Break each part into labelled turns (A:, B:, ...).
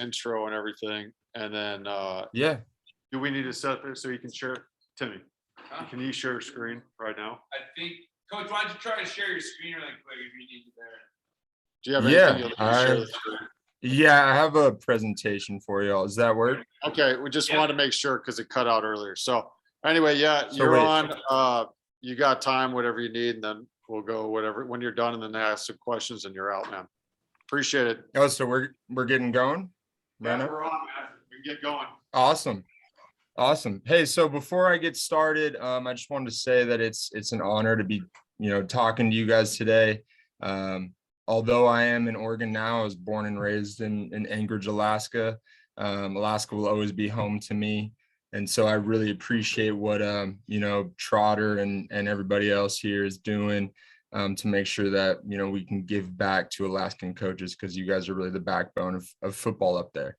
A: intro and everything. And then
B: Yeah.
A: do we need to set this so you can share? Timmy, can you share your screen right now?
C: I think, Coach, why don't you try to share your screen really quick if you need to there.
A: Do you have
B: Yeah,
A: anything you'd like to share?
B: Yeah, I have a presentation for y'all. Does that work?
A: Okay, we just wanted to make sure because it cut out earlier. So anyway, yeah,
B: So
A: you're
B: wait.
A: on. You got time, whatever you need, and then we'll go whatever when you're done, and then ask some questions, and you're out, man. Appreciate it.
B: Oh, so we're getting going right now?
A: We're on, man. We can get going.
B: Awesome. Hey, so before I get started, I just wanted to say that it's an honor to be, talking to you guys today. Although I am in Oregon now, I was born and raised in Anchorage, Alaska. Alaska will always be home to me. And so I really appreciate what, Trotter and everybody else here is doing to make sure that, we can give back to Alaskan coaches, because you guys are really the backbone of football up there.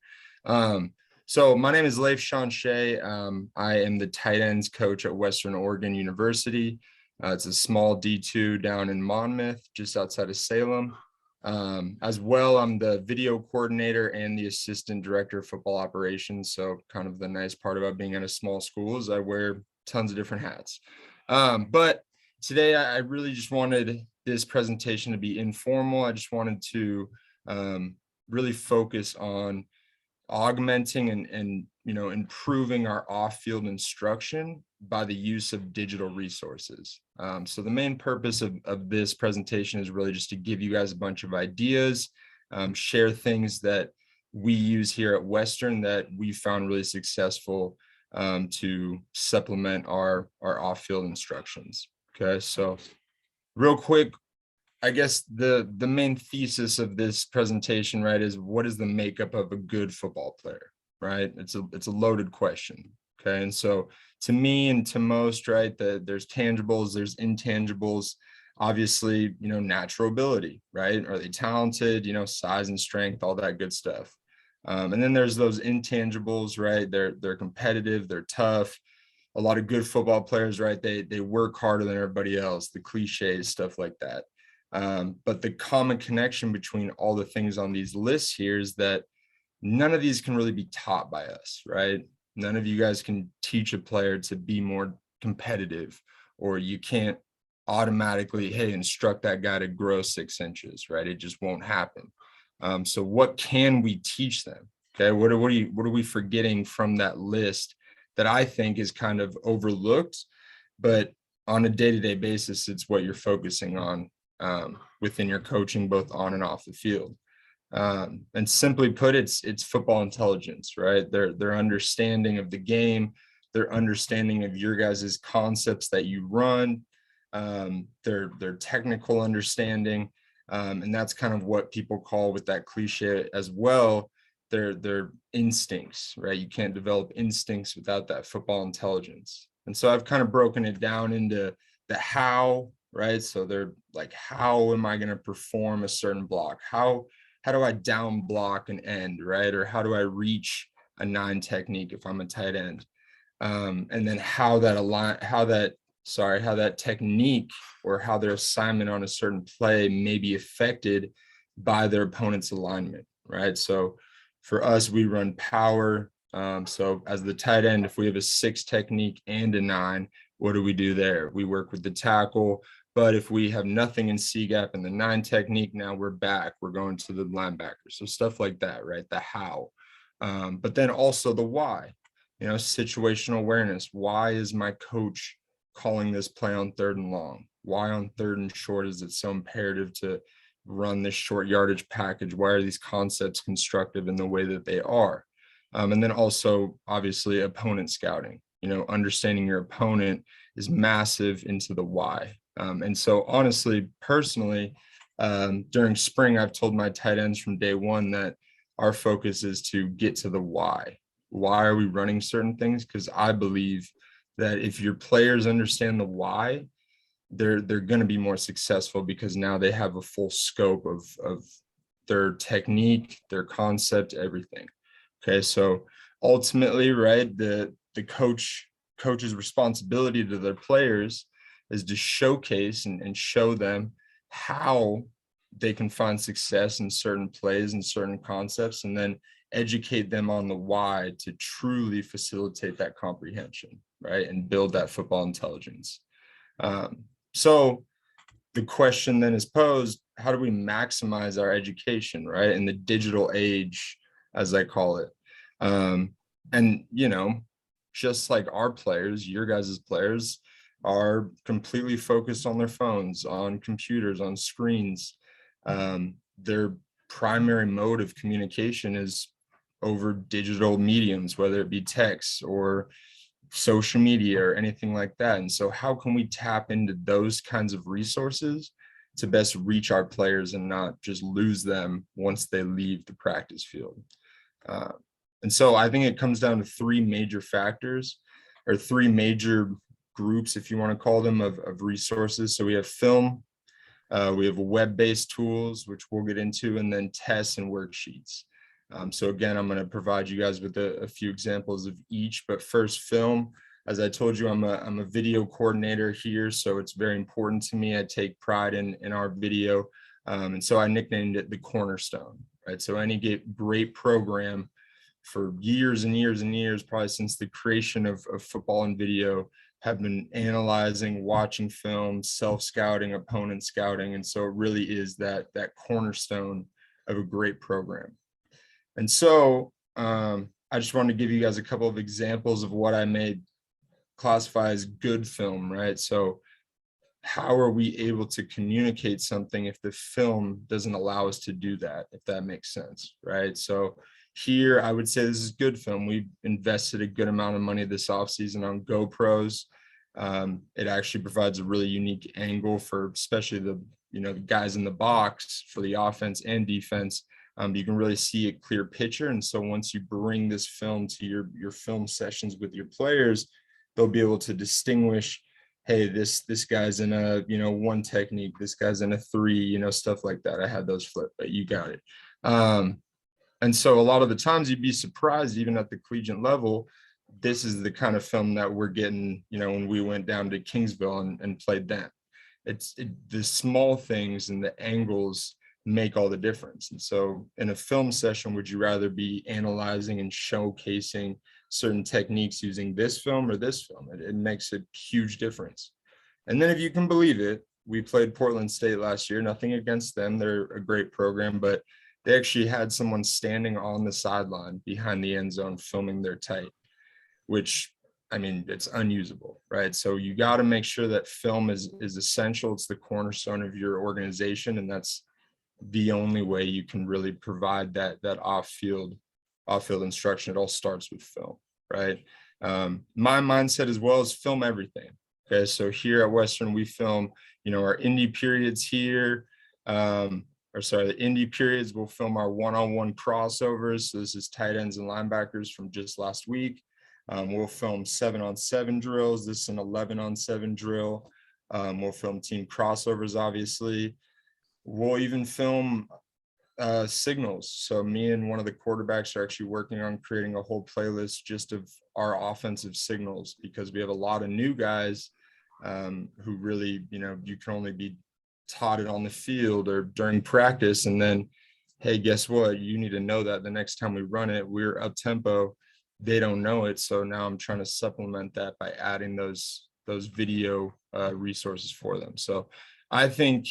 B: So my name is Leif Schanche. I am the tight ends coach at Western Oregon University. It's a small D2 down in Monmouth, just outside of Salem. As well, I'm the video coordinator and the assistant director of football operations. So kind of the nice part about being at a small school is I wear tons of different hats. But today I really just wanted this presentation to be informal. I just wanted to really focus on augmenting and improving our off-field instruction by the use of digital resources. So the main purpose of this presentation is really just to give you guys a bunch of ideas, share things that we use here at Western that we found really successful to supplement our off-field instructions. Okay, so real quick, I guess the main thesis of this presentation, right, is what is the makeup of a good football player, right? It's a loaded question. Okay, and so to me and to most, right, there's tangibles, there's intangibles. Obviously, natural ability, right? Are they talented? Size and strength, all that good stuff. And then there's those intangibles, right? They're competitive, they're tough. A lot of good football players, right? They work harder than everybody else. The cliches, stuff like that. But the common connection between all the things on these lists here is that none of these can really be taught by us, right? None of you guys can teach a player to be more competitive, or you can't automatically, hey, instruct that guy to grow 6 inches, right? It just won't happen. So what can we teach them? Okay, what are we forgetting from that list that I think is kind of overlooked, but on a day-to-day basis, it's what you're focusing on within your coaching, both on and off the field. And simply put, it's football intelligence, right? Their understanding of the game, their understanding of your guys' concepts that you run, their technical understanding. And that's kind of what people call, with that cliche as well, their instincts, right? You can't develop instincts without that football intelligence. And so I've kind of broken it down into the how, right? So they're like, how am I going to perform a certain block? How do I down block an end, right? Or how do I reach a 9 technique if I'm a tight end? And then how that technique or how their assignment on a certain play may be affected by their opponent's alignment, right? So for us, we run power. So as the tight end, if we have a 6 technique and a 9, what do we do there? We work with the tackle. But if we have nothing in C-gap and the 9 technique, now we're back. We're going to the linebacker. So stuff like that, right? The how. But then also the why. Situational awareness. Why is my coach calling this play on 3rd and long? Why on 3rd and short is it so imperative to run this short yardage package? Why are these concepts constructive in the way that they are? And then also, obviously, opponent scouting. Understanding your opponent is massive into the why. And so honestly, personally, during spring, I've told my tight ends from day one that our focus is to get to the why. Why are we running certain things? Because I believe that if your players understand the why, they're going to be more successful, because now they have a full scope of their technique, their concept, everything. Okay, so ultimately, right, the coach's responsibility to their players is to showcase and show them how they can find success in certain plays and certain concepts, and then educate them on the why to truly facilitate that comprehension, right? And build that football intelligence. So the question then is posed, how do we maximize our education, right? In the digital age, as I call it. And, you know, just like our players, your guys' players are completely focused on their phones, on computers, on screens. Their primary mode of communication is over digital mediums, whether it be text or social media or anything like that. And so how can we tap into those kinds of resources to best reach our players and not just lose them once they leave the practice field? And so I think it comes down to three major factors, or three major groups, if you want to call them, of resources. So we have film, we have web-based tools, which we'll get into, and then tests and worksheets. So again, I'm going to provide you guys with a few examples of each, but first, film. As I told you, I'm a video coordinator here, so it's very important to me. I take pride in our video, and so I nicknamed it the cornerstone, right? So any great program for years and years and years, probably since the creation of football and video, have been analyzing, watching film, self-scouting, opponent scouting, and so it really is that cornerstone of a great program. And so I just wanted to give you guys a couple of examples of what I may classify as good film, right? So how are we able to communicate something if the film doesn't allow us to do that, if that makes sense, right? So here, I would say this is good film. We've invested a good amount of money this offseason on GoPros. It actually provides a really unique angle for especially the guys in the box for the offense and defense. You can really see a clear picture. And so once you bring this film to your film sessions with your players, they'll be able to distinguish, hey, this guy's in a, one technique, this guy's in a three, stuff like that. I had those flipped, but you got it. And so a lot of the times you'd be surprised, even at the collegiate level, this is the kind of film that we're getting, when we went down to Kingsville and played them. The small things and the angles make all the difference. And so in a film session, would you rather be analyzing and showcasing certain techniques using this film or this film? It makes a huge difference. And then if you can believe it, we played Portland State last year, nothing against them. They're a great program, but they actually had someone standing on the sideline behind the end zone filming their tight, which, I mean, it's unusable, right? So you got to make sure that film is essential. It's the cornerstone of your organization, and that's the only way you can really provide that off-field instruction. It all starts with film, right? My mindset as well is film everything. Okay, so here at Western, we film, our indie periods here. The indie periods, we'll film our one-on-one crossovers. So this is tight ends and linebackers from just last week. We'll film 7-on-7 drills. This is an 11-on-7 drill. We'll film team crossovers, obviously. We'll even film signals. So me and one of the quarterbacks are actually working on creating a whole playlist just of our offensive signals, because we have a lot of new guys who really, you can only be taught it on the field or during practice. And then, hey, guess what? You need to know that the next time we run it, we're up tempo. They don't know it. So now I'm trying to supplement that by adding those video resources for them. So I think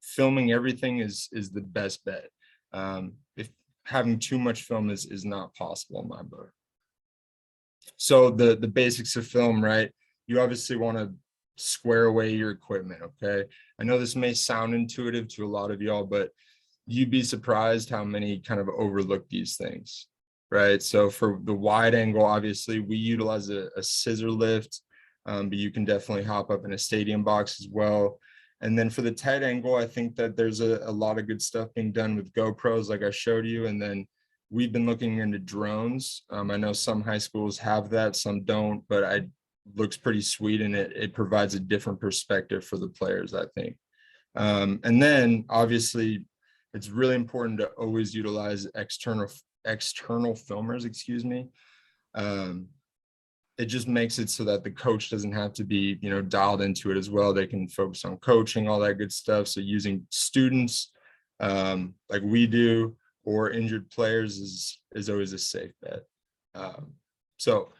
B: filming everything is the best bet. If having too much film is not possible in my book. So the basics of film, right? You obviously want to square away your equipment. Okay. I know this may sound intuitive to a lot of y'all, but you'd be surprised how many kind of overlook these things, right? So for the wide angle, obviously we utilize a scissor lift, but you can definitely hop up in a stadium box as well. And then for the tight angle, I think that there's a lot of good stuff being done with GoPros, like I showed you. And then we've been looking into drones. I know some high schools have that, some don't, but it looks pretty sweet, and it provides a different perspective for the players, I think. And then obviously it's really important to always utilize external filmers, excuse me. It just makes it so that the coach doesn't have to be, dialed into it as well. They can focus on coaching, all that good stuff. So using students like we do, or injured players is always a safe bet. So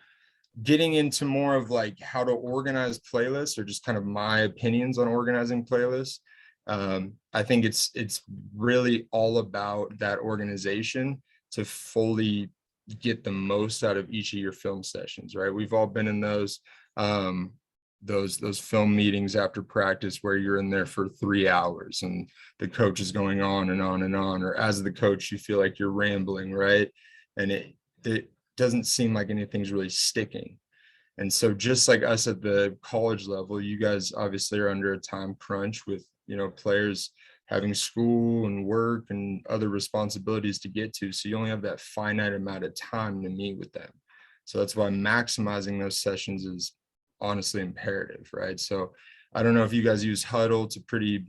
B: getting into more of like how to organize playlists, or just kind of my opinions on organizing playlists. I think it's really all about that organization to fully get the most out of each of your film sessions, right? We've all been in those film meetings after practice where you're in there for 3 hours and the coach is going on and on and on, or as the coach you feel like you're rambling, right? And it doesn't seem like anything's really sticking. And so just like us at the college level, you guys obviously are under a time crunch with, players having school and work and other responsibilities to get to. So you only have that finite amount of time to meet with them. So that's why maximizing those sessions is honestly imperative, right? So I don't know if you guys use Huddle. It's a pretty,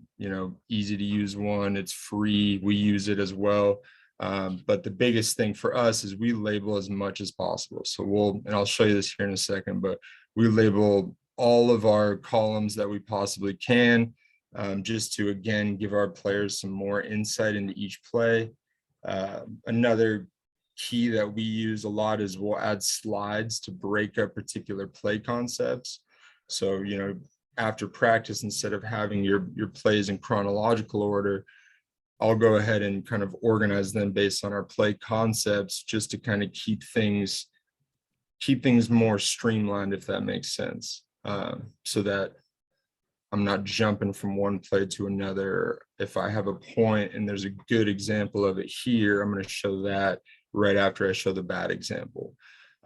B: easy to use one. It's free. We use it as well. But the biggest thing for us is we label as much as possible. So and I'll show you this here in a second, but we label all of our columns that we possibly can, just to, again, give our players some more insight into each play. Another key that we use a lot is we'll add slides to break up particular play concepts. So, after practice, instead of having your plays in chronological order, I'll go ahead and kind of organize them based on our play concepts, just to kind of keep things more streamlined, if that makes sense. So that I'm not jumping from one play to another. If I have a point and there's a good example of it here, I'm going to show that right after I show the bad example.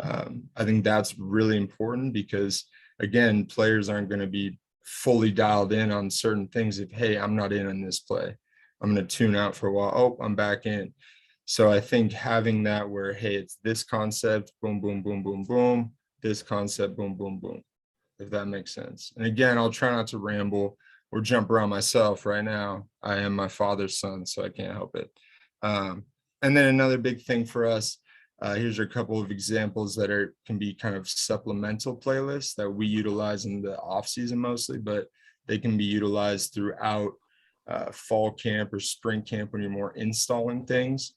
B: I think that's really important because, again, players aren't going to be fully dialed in on certain things if, hey, I'm not in on this play. I'm going to tune out for a while. Oh, I'm back in. So I think having that where, hey, it's this concept, boom, boom, boom, boom, boom, this concept, boom, boom, boom, if that makes sense. And again, I'll try not to ramble or jump around myself right now. I am my father's son, so I can't help it. And then another big thing for us, here's a couple of examples that can be kind of supplemental playlists that we utilize in the off season mostly, but they can be utilized throughout fall camp or spring camp when you're more installing things.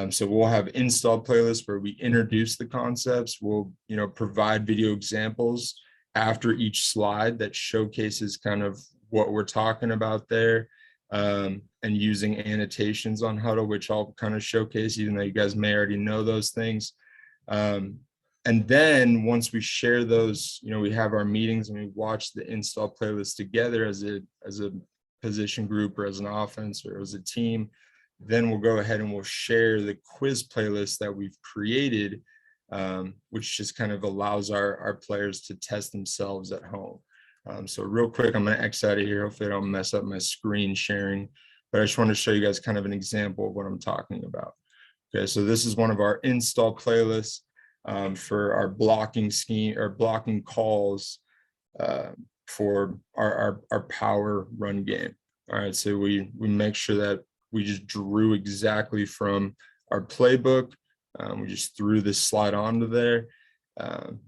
B: So we'll have install playlists where we introduce the concepts. We'll, provide video examples after each slide that showcases kind of what we're talking about there, and using annotations on Huddle, which I'll kind of showcase, even though you guys may already know those things. And then once we share those, we have our meetings and we watch the install playlist together as a position group or as an offense or as a team, then we'll go ahead and we'll share the quiz playlist that we've created, which just kind of allows our players to test themselves at home. So real quick, I'm going to X out of here. Hopefully I don't mess up my screen sharing, but I just want to show you guys kind of an example of what I'm talking about. Okay, so this is one of our install playlists for our blocking scheme or blocking calls for our power run game. All right, so we make sure that we just drew exactly from our playbook. We just threw this slide onto there.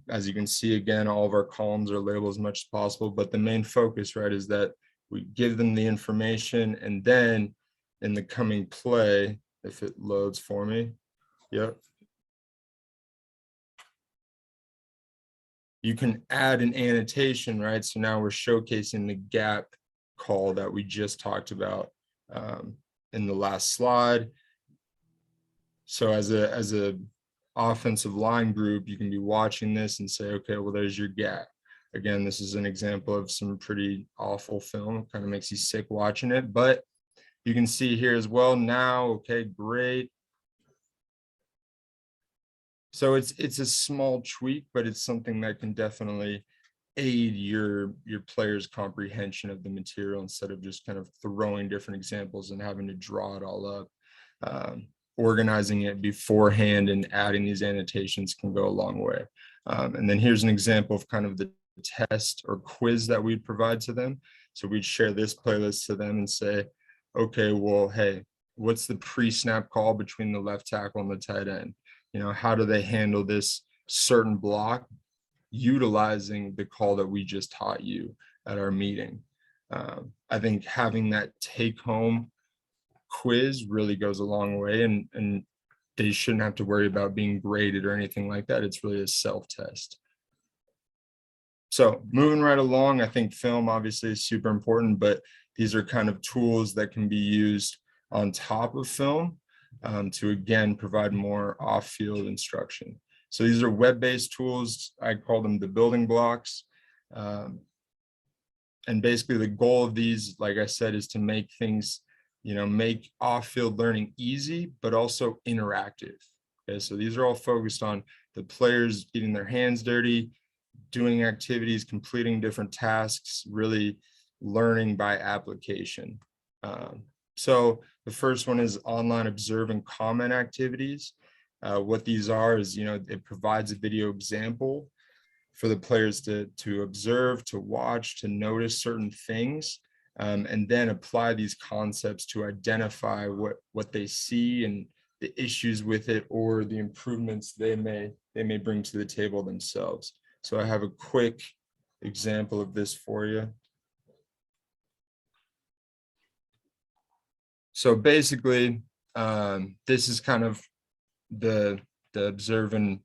B: As you can see, again, all of our columns are labeled as much as possible, but the main focus, right, is that we give them the information, and then in the coming play, if it loads for me, yep, you can add an annotation, right? So now we're showcasing the gap call that we just talked about in the last slide. So as a offensive line group, you can be watching this and say, okay, well, there's your gap. Again, this is an example of some pretty awful film. It kind of makes you sick watching it, but you can see here as well now. Okay, great. So it's a small tweak, but it's something that can definitely aid your players' comprehension of the material instead of just kind of throwing different examples and having to draw it all up. Organizing it beforehand and adding these annotations can go a long way. And then here's an example of kind of the test or quiz that we'd provide to them. So we'd share this playlist to them and say, okay, well, hey, what's the pre-snap call between the left tackle and the tight end? How do they handle this certain block utilizing the call that we just taught you at our meeting? I think having that take home quiz really goes a long way, and they shouldn't have to worry about being graded or anything like that. It's really a self-test. So moving right along, I think film obviously is super important, but these are kind of tools that can be used on top of film to, again, provide more off-field instruction. So these are web-based tools. I call them the building blocks. And basically the goal of these, like I said, is to make things, make off-field learning easy, but also interactive. Okay, so these are all focused on the players getting their hands dirty, doing activities, completing different tasks, really learning by application. So the first one is online observe and comment activities. What these are is, it provides a video example for the players to observe, to watch, to notice certain things, and then apply these concepts to identify what they see and the issues with it, or the improvements they may bring to the table themselves. So I have a quick example of this for you. So basically, this is kind of the observe and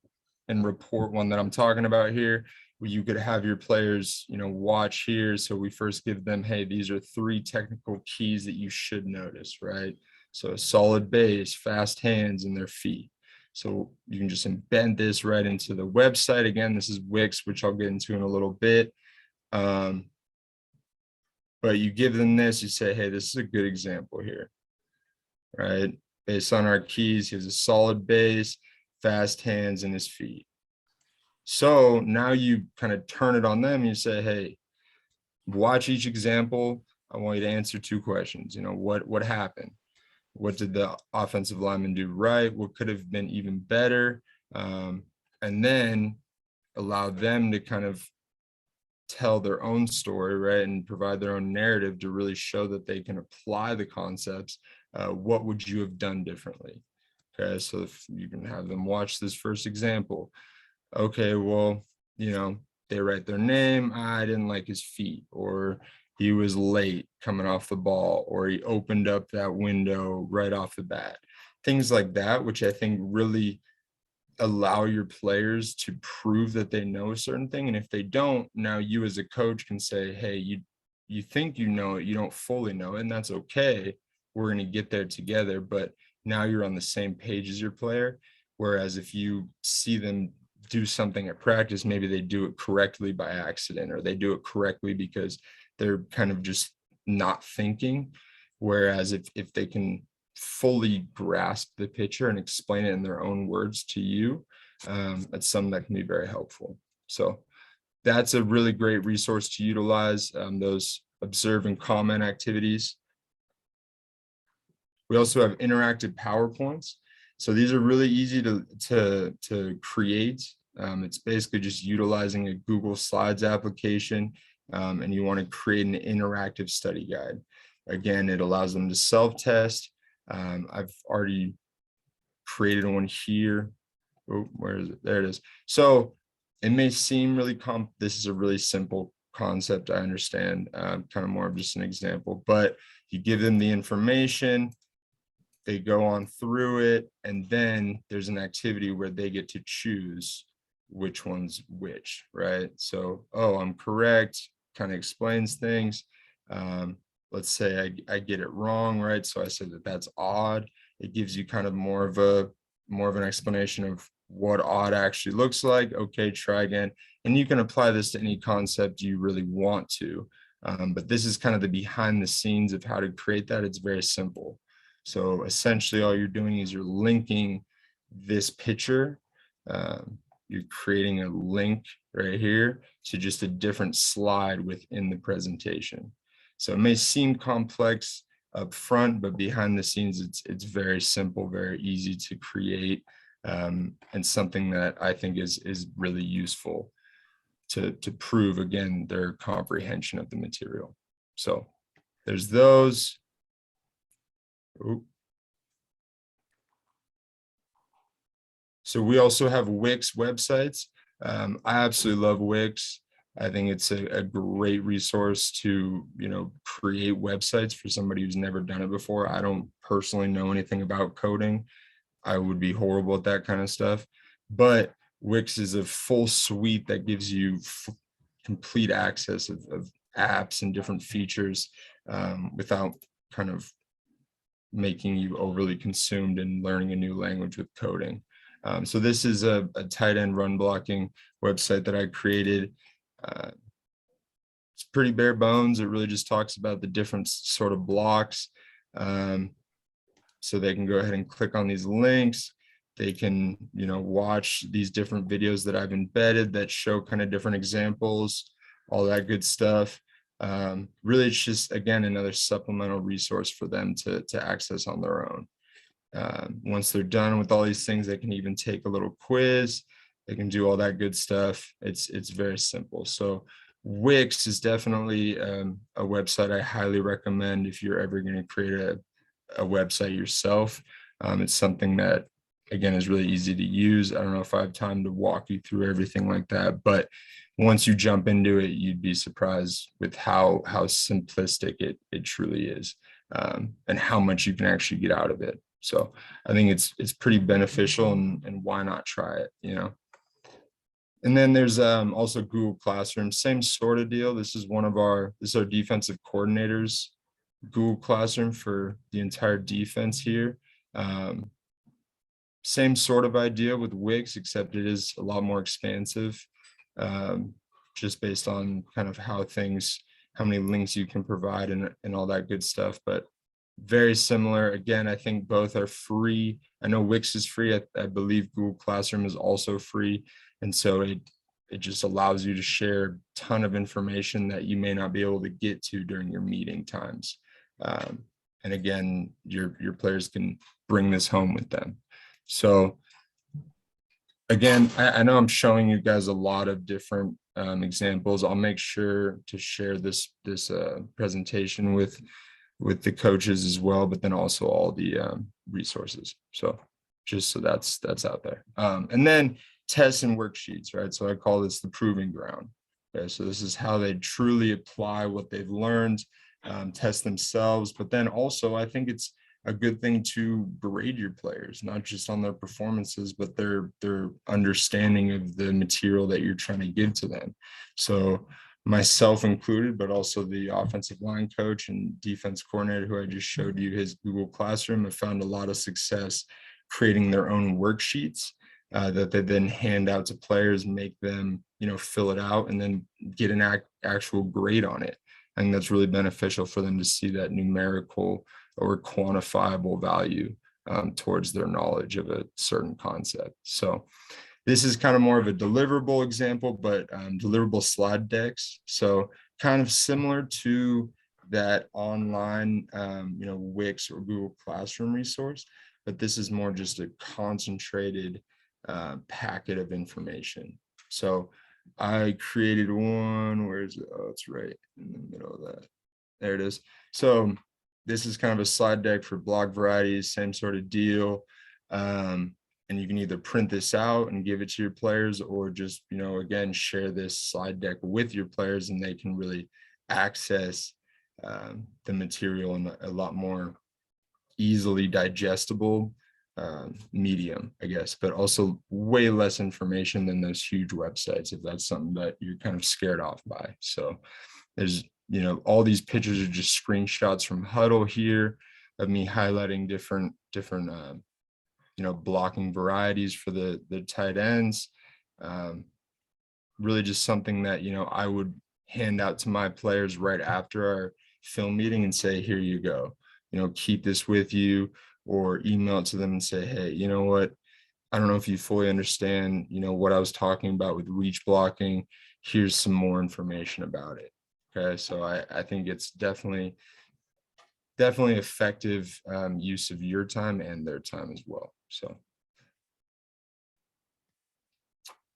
B: report one that I'm talking about here, where you could have your players, watch here. So we first give them, hey, these are 3 technical keys that you should notice, right? So a solid base, fast hands, and their feet. So you can just embed this right into the website. Again, this is Wix, which I'll get into in a little bit. But you give them this, you say, hey, this is a good example here, right? Based on our keys, he has a solid base, fast hands, and his feet. So now you kind of turn it on them. You say, hey, watch each example. I want you to answer 2 questions. What happened? What did the offensive lineman do right? What could have been even better? And then allow them to kind of tell their own story, right? And provide their own narrative to really show that they can apply the concepts. What would you have done differently? Okay, so if you can have them watch this first example. Okay, well, they write their name. I didn't like his feet, or he was late coming off the ball, or he opened up that window right off the bat. Things like that, which I think really allow your players to prove that they know a certain thing. And if they don't, now you as a coach can say, hey, you think you know it, you don't fully know it, and that's okay. We're going to get there together, but now you're on the same page as your player. Whereas if you see them do something at practice, maybe they do it correctly by accident, or they do it correctly because they're kind of just not thinking. Whereas if they can fully grasp the picture and explain it in their own words to you, that's something that can be very helpful. So that's a really great resource to utilize, those observe and comment activities. We also have interactive PowerPoints. So these are really easy to create. It's basically just utilizing a Google Slides application, and you want to create an interactive study guide. Again, it allows them to self-test. I've already created one here. Oh, where is it? There it is. So it may seem really this is a really simple concept, I understand, kind of more of just an example, but you give them the information, they go on through it, and then there's an activity where they get to choose which one's which, right? So, oh, I'm correct, kind of explains things. Let's say I get it wrong, right? So I said that's odd. It gives you kind of more of an explanation of what odd actually looks like. Okay, try again. And you can apply this to any concept you really want to. But this is kind of the behind the scenes of how to create that. It's very simple. So essentially all you're doing is you're linking this picture. You're creating a link right here to just a different slide within the presentation. So it may seem complex up front, but behind the scenes, it's very simple, very easy to create, and something that I think is really useful to prove, again, their comprehension of the material. So there's those. Ooh. So we also have Wix websites. I absolutely love Wix. I think it's a great resource to, create websites for somebody who's never done it before. I don't personally know anything about coding. I would be horrible at that kind of stuff. But Wix is a full suite that gives you complete access of apps and different features without kind of making you overly consumed in learning a new language with coding. So this is a tight end run blocking website that I created. It's pretty bare bones. It really just talks about the different sort of blocks. So they can go ahead and click on these links. They can, watch these different videos that I've embedded that show kind of different examples, all that good stuff. Really, it's just, again, another supplemental resource for them to access on their own. Once they're done with all these things, they can even take a little quiz. They can do all that good stuff. It's very simple. So Wix is definitely a website I highly recommend if you're ever going to create a website yourself. It's something that, again, is really easy to use. I don't know if I have time to walk you through everything like that, but once you jump into it, you'd be surprised with how simplistic it truly is, and how much you can actually get out of it. So I think it's pretty beneficial, and why not try it, And then there's also Google Classroom, same sort of deal. This is our defensive coordinators Google Classroom for the entire defense here. Same sort of idea with Wix, except it is a lot more expansive, just based on kind of how many links you can provide and all that good stuff, but very similar. Again, I think both are free. I know Wix is free. I believe Google Classroom is also free. And so it just allows you to share a ton of information that you may not be able to get to during your meeting times. And again, your players can bring this home with them. So again, I know I'm showing you guys a lot of different examples. I'll make sure to share this presentation with the coaches as well, but then also all the resources. So just so that's out there. And then tests and worksheets, right? So I call this the proving ground. Okay, so this is how they truly apply what they've learned, test themselves, but then also I think it's a good thing to grade your players, not just on their performances, but their understanding of the material that you're trying to give to them. So myself included, but also the offensive line coach and defense coordinator who I just showed you his Google Classroom, have found a lot of success creating their own worksheets that they then hand out to players, make them, fill it out, and then get an actual grade on it. I think that's really beneficial for them to see that numerical or quantifiable value towards their knowledge of a certain concept. So this is kind of more of a deliverable example, but deliverable slide decks. So kind of similar to that online, Wix or Google Classroom resource, but this is more just a concentrated packet of information. So I created one, where is it? Oh, it's right in the middle of that. There it is. So this is kind of a slide deck for blog varieties, same sort of deal. And you can either print this out and give it to your players, or just, again, share this slide deck with your players, and they can really access the material in a lot more easily digestible medium, I guess, but also way less information than those huge websites, if that's something that you're kind of scared off by. So there's, all these pictures are just screenshots from Huddle here of me highlighting different blocking varieties for the tight ends. Really just something that, I would hand out to my players right after our film meeting and say, here you go, keep this with you, or email it to them and say, hey, you know what? I don't know if you fully understand, what I was talking about with reach blocking. Here's some more information about it. Okay, so I think it's definitely effective use of your time and their time as well. So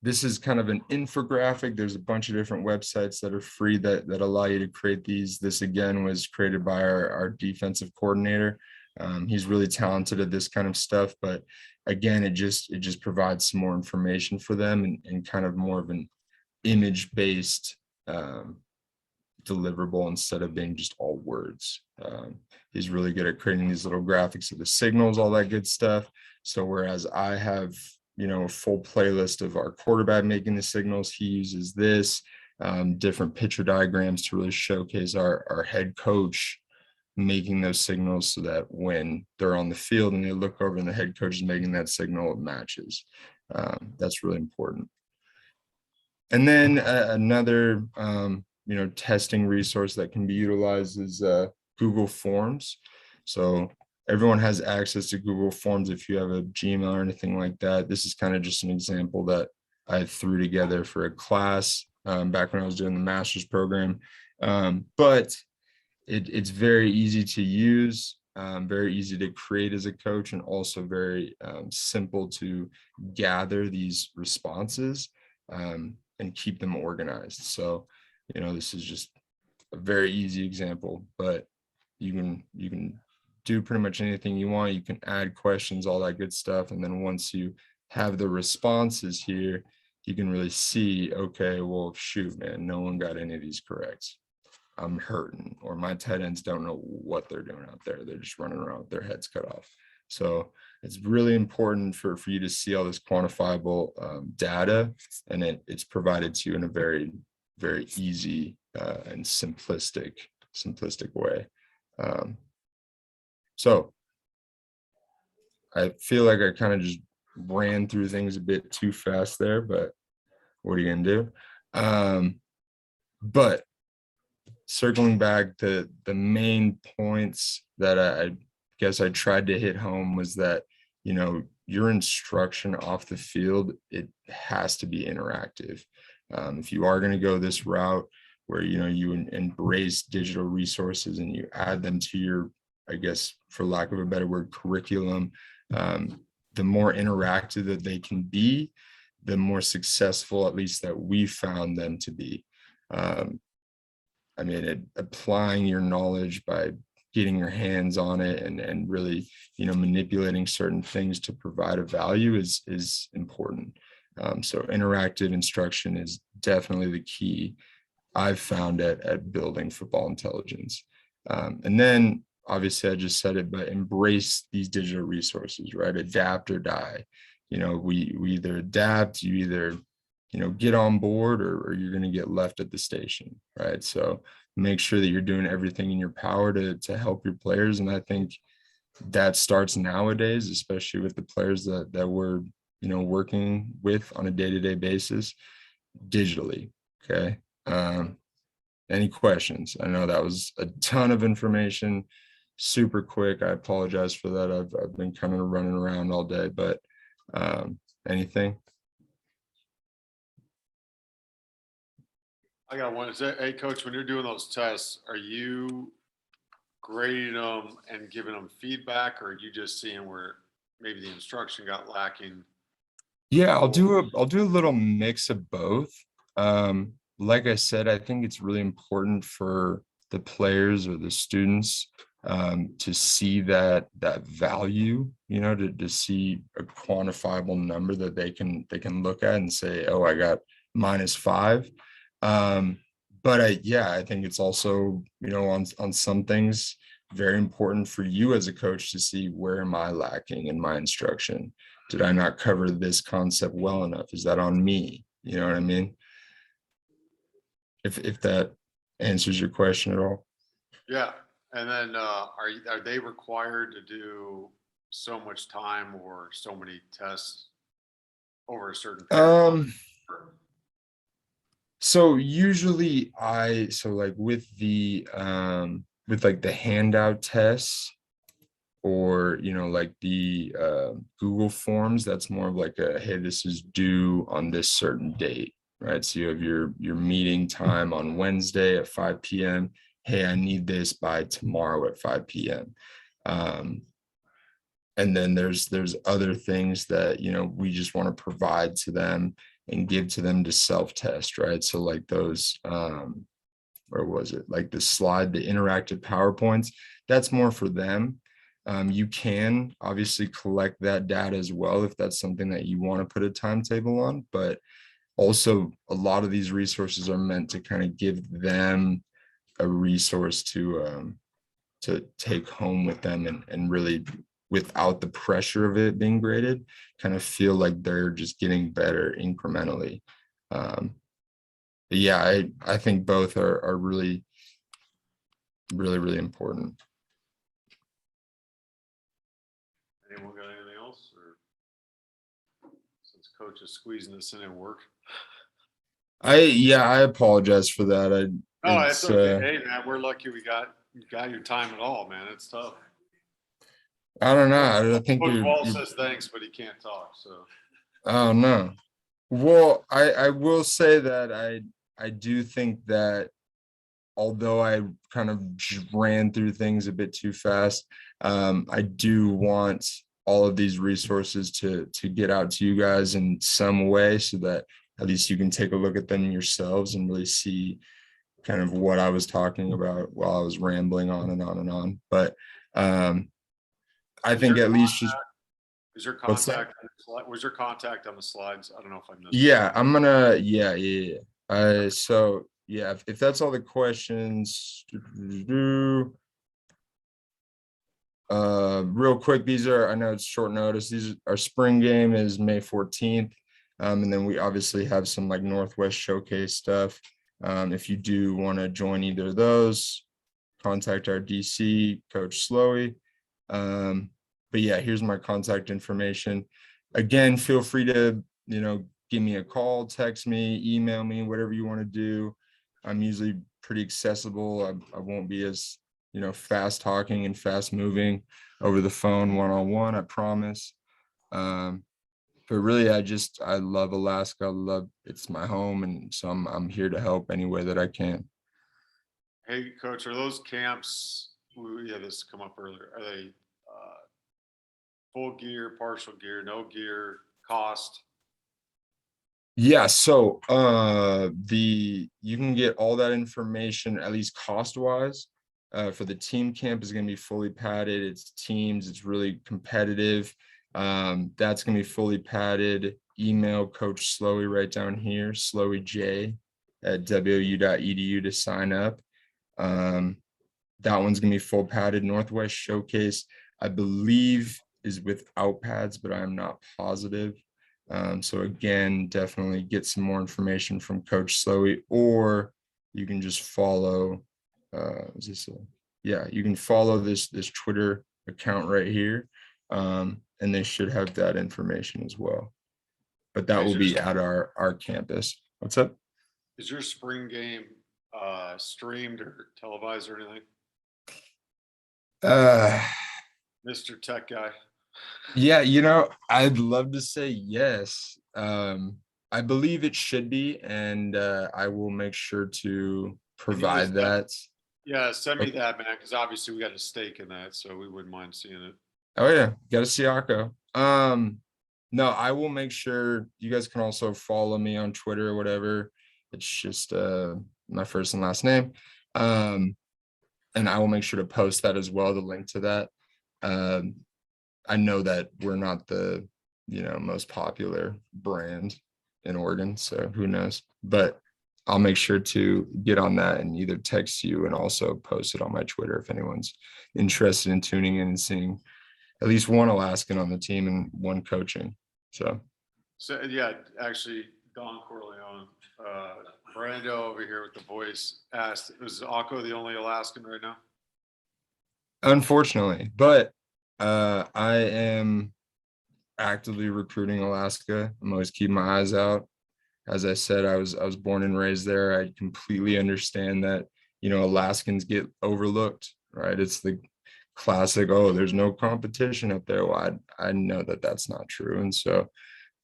B: this is kind of an infographic. There's a bunch of different websites that are free that allow you to create these. This again was created by our defensive coordinator. He's really talented at this kind of stuff, but again, it just provides some more information for them, and kind of more of an image-based deliverable instead of being just all words. He's really good at creating these little graphics of the signals, all that good stuff. So whereas I have, a full playlist of our quarterback making the signals, he uses this, different picture diagrams to really showcase our head coach making those signals so that when they're on the field and they look over and the head coach is making that signal, it matches. That's really important. And then another, testing resource that can be utilized is Google Forms. So everyone has access to Google Forms if you have a Gmail or anything like that. This is kind of just an example that I threw together for a class back when I was doing the master's program. But it's very easy to use, very easy to create as a coach, and also very simple to gather these responses and keep them organized. So, this is just a very easy example, but you can do pretty much anything you want. You can add questions, all that good stuff. And then once you have the responses here, you can really see, okay, well, shoot, man, no one got any of these correct. I'm hurting, or my tight ends don't know what they're doing out there. They're just running around with their heads cut off. So it's really important for you to see all this quantifiable data, and it's provided to you in a very, very easy and simplistic way. So I feel like I kind of just ran through things a bit too fast there, but what are you gonna do? But circling back to the main points that I guess I tried to hit home was that, your instruction off the field, it has to be interactive. If you are going to go this route where, you embrace digital resources and you add them to your, I guess, for lack of a better word, curriculum, the more interactive that they can be, the more successful, at least that we found them to be. Applying your knowledge by getting your hands on it and really, manipulating certain things to provide a value is important. So interactive instruction is definitely the key I've found at building football intelligence. And then obviously I just said it, but embrace these digital resources, right? Adapt or die. We either adapt, you either get on board or you're going to get left at the station, right? So make sure that you're doing everything in your power to help your players. And I think that starts nowadays, especially with the players that we're, working with on a day-to-day basis digitally. Okay. Any questions? I know that was a ton of information, super quick. I apologize for that. I've been kind of running around all day, but anything?
A: I got one. Hey, coach, when you're doing those tests, are you grading them and giving them feedback, or are you just seeing where maybe the instruction got lacking?
B: Yeah, I'll do a little mix of both. Like I said, I think it's really important for the players or the students to see that value, to see a quantifiable number that they can look at and say, oh, I got -5. But I think it's also, on some things very important for you as a coach to see, where am I lacking in my instruction? Did I not cover this concept well enough? Is that on me? You know what I mean? If that answers your question at all.
A: Yeah. And then are they required to do so much time or so many tests over a certain period?
B: So usually like with the handout tests, or like the Google Forms, that's more of like hey, this is due on this certain date, right? So you have your meeting time on Wednesday at 5 p.m. Hey, I need this by tomorrow at 5 p.m. And then there's other things that we just want to provide to them and give to them to self-test, right? So like those where was it, like the interactive PowerPoints, that's more for them. You can obviously collect that data as well if that's something that you want to put a timetable on, but also a lot of these resources are meant to kind of give them a resource to take home with them and really without the pressure of it being graded, kind of feel like they're just getting better incrementally. But yeah, I think both are really, really important.
A: Anyone got anything else, or since coach is squeezing this in at work?
B: I apologize for that.
A: Oh, it's okay. Hey, man, we're lucky we got your time at all, man. It's tough.
B: I don't know. I think
A: Coach Wall
B: you
A: says thanks, but he can't talk. So.
B: oh no. Well, I will say that I do think that although I kind of ran through things a bit too fast, I do want all of these resources to get out to you guys in some way so that at least you can take a look at them yourselves and really see kind of what I was talking about while I was rambling on and on and on. But I think at least just
A: is your
B: what's that?
A: contact was your contact on the slides? I don't know if I missed
B: Yeah, I'm gonna yeah. So yeah, if that's all the questions, real quick, these are, I know it's short notice. These are, our spring game is May 14th. And then we obviously have some like Northwest Showcase stuff. If you do want to join either of those, contact our DC, Coach Slowey. But yeah, here's my contact information. Again, feel free to, give me a call, text me, email me, whatever you want to do. I'm usually pretty accessible. I won't be as, fast talking and fast moving over the phone one-on-one, I promise. But really, I love Alaska. It's my home. And so I'm here to help any way that I can.
A: Hey, Coach, are those camps? Yeah, this come up earlier. Are they full gear, partial gear, no gear, cost?
B: Yeah, so you can get all that information, at least cost wise. For the team camp is going to be fully padded. It's teams, it's really competitive. That's going to be fully padded. Email Coach Slowey right down here, sloweyj@wu.edu to sign up. That one's going to be full padded. Northwest Showcase, I believe, is without pads, but I'm not positive. So again, definitely get some more information from Coach Slowey, or you can just follow. You can follow this Twitter account right here, and they should have that information as well. But that will be at our campus. What's up?
A: Is your spring game streamed or televised or anything? Mr. Tech guy.
B: Yeah, I'd love to say yes. I believe it should be, and I will make sure to provide that.
A: Yeah, send me that, man, because obviously we got a stake in that, so we wouldn't mind seeing it.
B: Oh yeah, got to see Akko. No, I will make sure you guys can also follow me on Twitter or whatever. It's just my first and last name. And I will make sure to post that as well, the link to that. I know that we're not the, most popular brand in Oregon, so who knows, but I'll make sure to get on that and either text you and also post it on my Twitter if anyone's interested in tuning in and seeing at least one Alaskan on the team and one coaching. So
A: yeah, actually, Don Corleone, Brando over here with the voice asked, is Akko the only Alaskan right now?
B: Unfortunately, but I am actively recruiting Alaska. I'm always keeping my eyes out. As I said, I was born and raised there. I completely understand that, Alaskans get overlooked, right? It's the classic, oh, there's no competition up there. Well, I know that that's not true. And so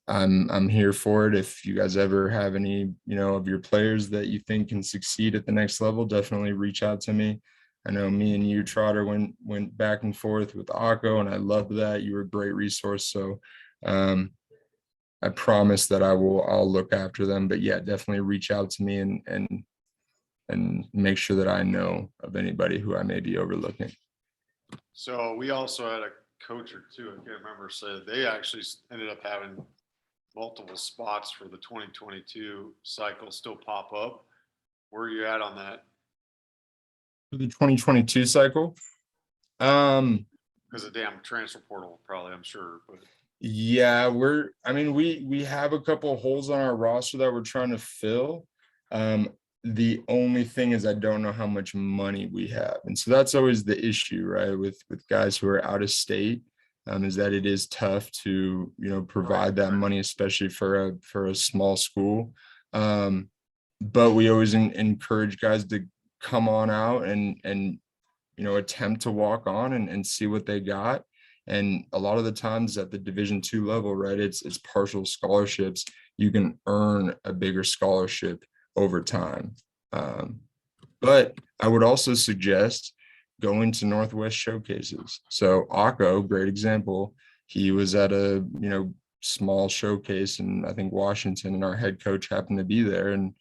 B: I'm here for it. If you guys ever have any, of your players that you think can succeed at the next level, definitely reach out to me. I know me and you, Trotter, went back and forth with Akko, and I loved that. You were a great resource. So I promise that I'll look after them. But yeah, definitely reach out to me and make sure that I know of anybody who I may be overlooking.
A: So we also had a coach or two, I can't remember, said they actually ended up having multiple spots for the 2022 cycle still pop up. Where are you at on that?
B: For the 2022 cycle.
A: Because of damn transfer portal, probably, I'm sure. But
B: Yeah, we have a couple holes on our roster that we're trying to fill. The only thing is I don't know how much money we have. And so that's always the issue, right? With guys who are out of state, is that it is tough to, provide that money, especially for a small school. But we always encourage guys to come on out and attempt to walk on and see what they got. And a lot of the times at the Division II level, right, it's partial scholarships. You can earn a bigger scholarship over time. But I would also suggest going to Northwest showcases. So Akko, great example. He was at a small showcase in I think Washington, and our head coach happened to be there and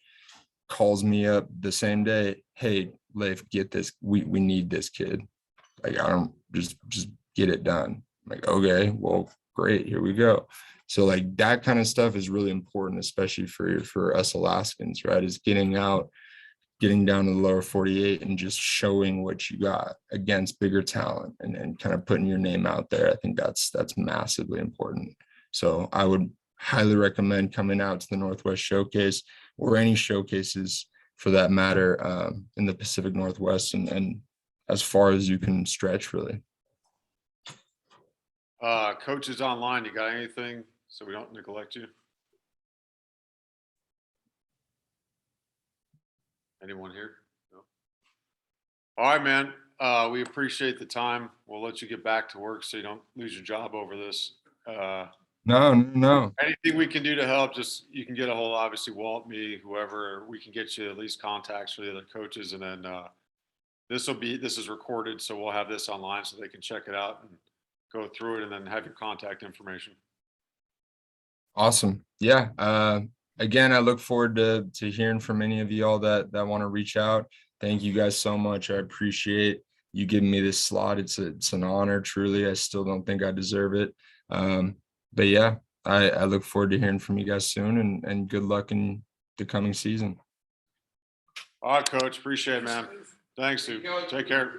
B: calls me up the same day. Hey, Leif, get this. We need this kid. Like, I don't just get it done. I'm like, okay, well, great, here we go. So like that kind of stuff is really important, especially for us Alaskans, right? Is getting out, getting down to the lower 48 and just showing what you got against bigger talent and kind of putting your name out there. I think that's massively important. So I would highly recommend coming out to the Northwest Showcase or any showcases for that matter, in the Pacific Northwest and as far as you can stretch, really.
A: coaches online, you got anything so we don't neglect you? Anyone here? No. All right, man. We appreciate the time. We'll let you get back to work so you don't lose your job over this.
B: No.
A: Anything we can do to help, just you can get a hold, obviously, Walt, me, whoever, we can get you at least contacts for the other coaches. And then this is recorded, so we'll have this online so they can check it out and go through it and then have your contact information.
B: Awesome. Yeah. Again, I look forward to hearing from any of y'all that want to reach out. Thank you guys so much. I appreciate you giving me this slot. It's an honor, truly. I still don't think I deserve it. But yeah, I look forward to hearing from you guys soon and good luck in the coming season.
A: All right, Coach. Appreciate it, man. Thanks, dude. Take care.